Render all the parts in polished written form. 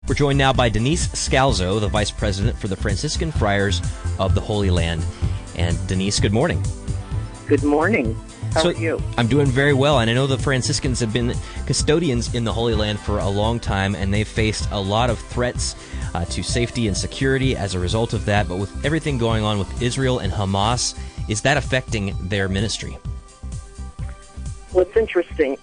We're joined now by Denise Scalzo, the Vice President for the Franciscan Friars of the Holy Land. And Denise, good morning. Good morning. How are you? I'm doing very well, and I know the Franciscans have been custodians in the Holy Land for a long time, and they've faced a lot of threats to safety and security as a result of that. But with everything going on with Israel and Hamas, is that affecting their ministry? Well, it's interesting.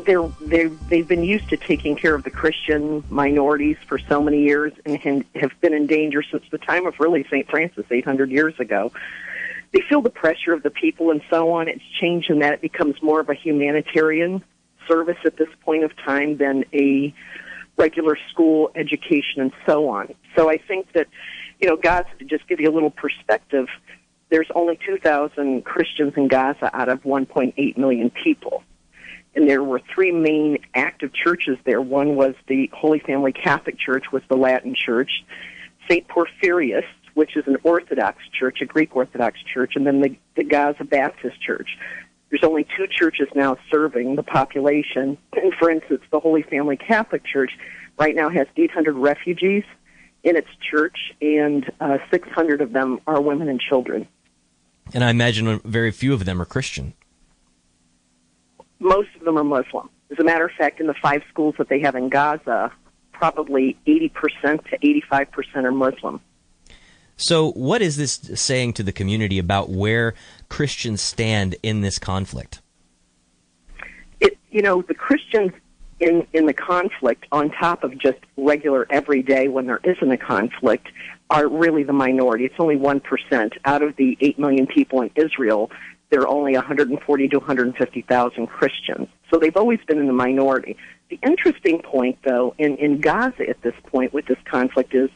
They've been used to taking care of the Christian minorities for so many years and have been in danger since the time of really St. Francis 800 years ago. They feel the pressure of the people and so on. It's changed in that it becomes more of a humanitarian service at this point of time than a regular school education and so on. So I think that, Gaza, to just give you a little perspective, there's only 2,000 Christians in Gaza out of 1.8 million people. And there were three main active churches there. One was the Holy Family Catholic Church, was the Latin Church, St. Porphyrius, which is an Orthodox church, a Greek Orthodox church, and then the Gaza Baptist Church. There's only two churches now serving the population. And for instance, the Holy Family Catholic Church right now has 800 refugees in its church, and 600 of them are women and children. And I imagine very few of them are Christian. Most of them are Muslim. As a matter of fact, in the 5 schools that they have in Gaza, probably 80% to 85% are Muslim. So what is this saying to the community about where Christians stand in this conflict? The Christians in the conflict, on top of just regular everyday when there isn't a conflict, are really the minority. It's only 1%. Out of the 8 million people in Israel, there are only 140 to 150,000 Christians. So they've always been in the minority. The interesting point, though, in Gaza at this point with this conflict is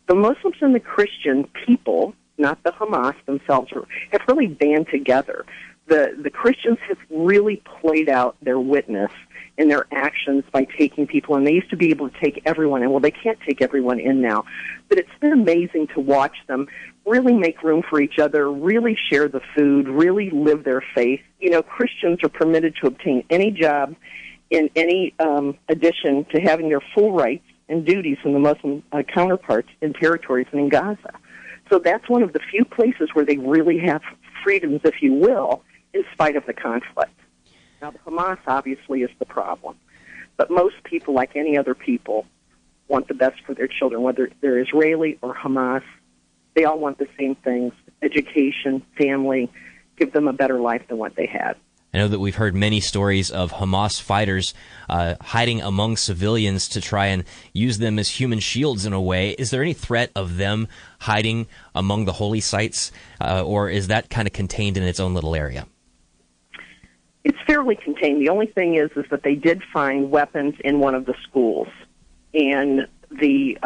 the Muslims and the Christian people, not the Hamas themselves, have really band together. The Christians have really played out their witness in their actions by taking people, and they used to be able to take everyone in. Well, they can't take everyone in now, but it's been amazing to watch them really make room for each other, really share the food, really live their faith. Christians are permitted to obtain any job in any addition to having their full rights and duties from the Muslim counterparts in territories and in Gaza. So that's one of the few places where they really have freedoms, if you will, in spite of the conflict. Now, the Hamas obviously is the problem, but most people, like any other people, want the best for their children, whether they're Israeli or Hamas. They all want the same things: education, family, give them a better life than what they had. I know that we've heard many stories of Hamas fighters hiding among civilians to try and use them as human shields in a way. Is there any threat of them hiding among the holy sites, or is that kind of contained in its own little area? It's fairly contained. The only thing is that they did find weapons in one of the schools, and the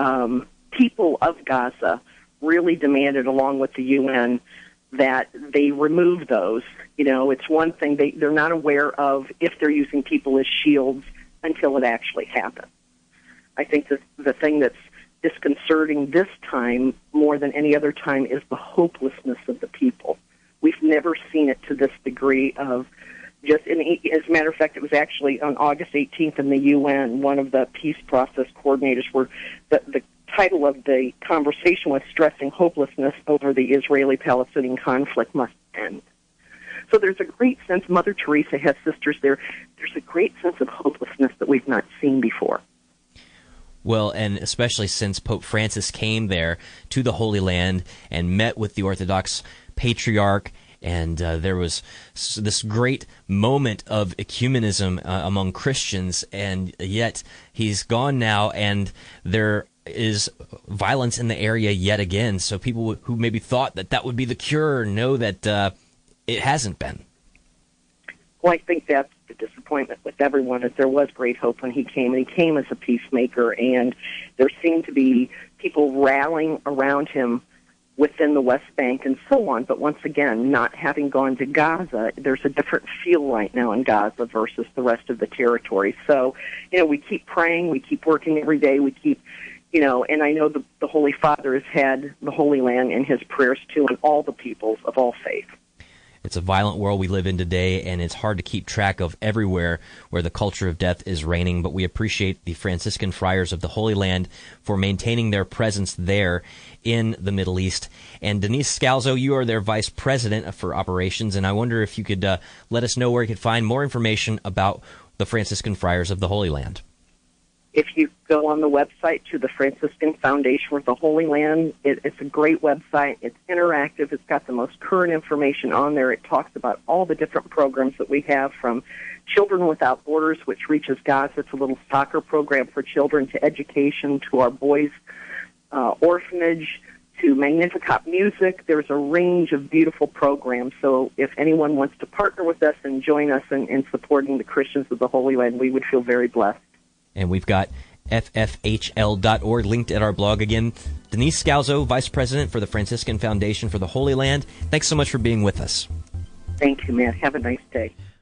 people of Gaza really demanded, along with the UN, that they remove those. It's one thing they're not aware of if they're using people as shields until it actually happens. I think that the thing that's disconcerting this time more than any other time is the hopelessness of the people. We've never seen it to this degree of as a matter of fact, it was actually on August 18th in the UN, one of the peace process coordinators the title of the conversation was stressing hopelessness over the Israeli-Palestinian conflict must end. So there's a great sense, Mother Teresa has sisters there, there's a great sense of hopelessness that we've not seen before. Well, and especially since Pope Francis came there to the Holy Land and met with the Orthodox Patriarch, and there was this great moment of ecumenism among Christians, and yet he's gone now, and there is violence in the area yet again. So people who maybe thought that would be the cure know that it hasn't been. Well, I think that's the disappointment with everyone, is there was great hope when he came, and he came as a peacemaker, and there seemed to be people rallying around him within the West Bank and so on. But once again, not having gone to Gaza, there's a different feel right now in Gaza versus the rest of the territory. So, we keep praying, we keep working every day, we keep, and I know the Holy Father has had the Holy Land in his prayers too, and all the peoples of all faith. It's a violent world we live in today, and it's hard to keep track of everywhere where the culture of death is reigning, but we appreciate the Franciscan Friars of the Holy Land for maintaining their presence there in the Middle East. And Denise Scalzo, you are their Vice President for Operations, and I wonder if you could let us know where you could find more information about the Franciscan Friars of the Holy Land. If you go on the website to the Franciscan Foundation for the Holy Land, it's a great website. It's interactive. It's got the most current information on there. It talks about all the different programs that we have, from Children Without Borders, which reaches Gaza. It's a little soccer program for children, to education, to our boys' orphanage, to Magnificat music. There's a range of beautiful programs. So if anyone wants to partner with us and join us in supporting the Christians of the Holy Land, we would feel very blessed. And we've got ffhl.org linked at our blog. Again, Denise Scalzo, Vice President for the Franciscan Foundation for the Holy Land. Thanks so much for being with us. Thank you, Matt. Have a nice day.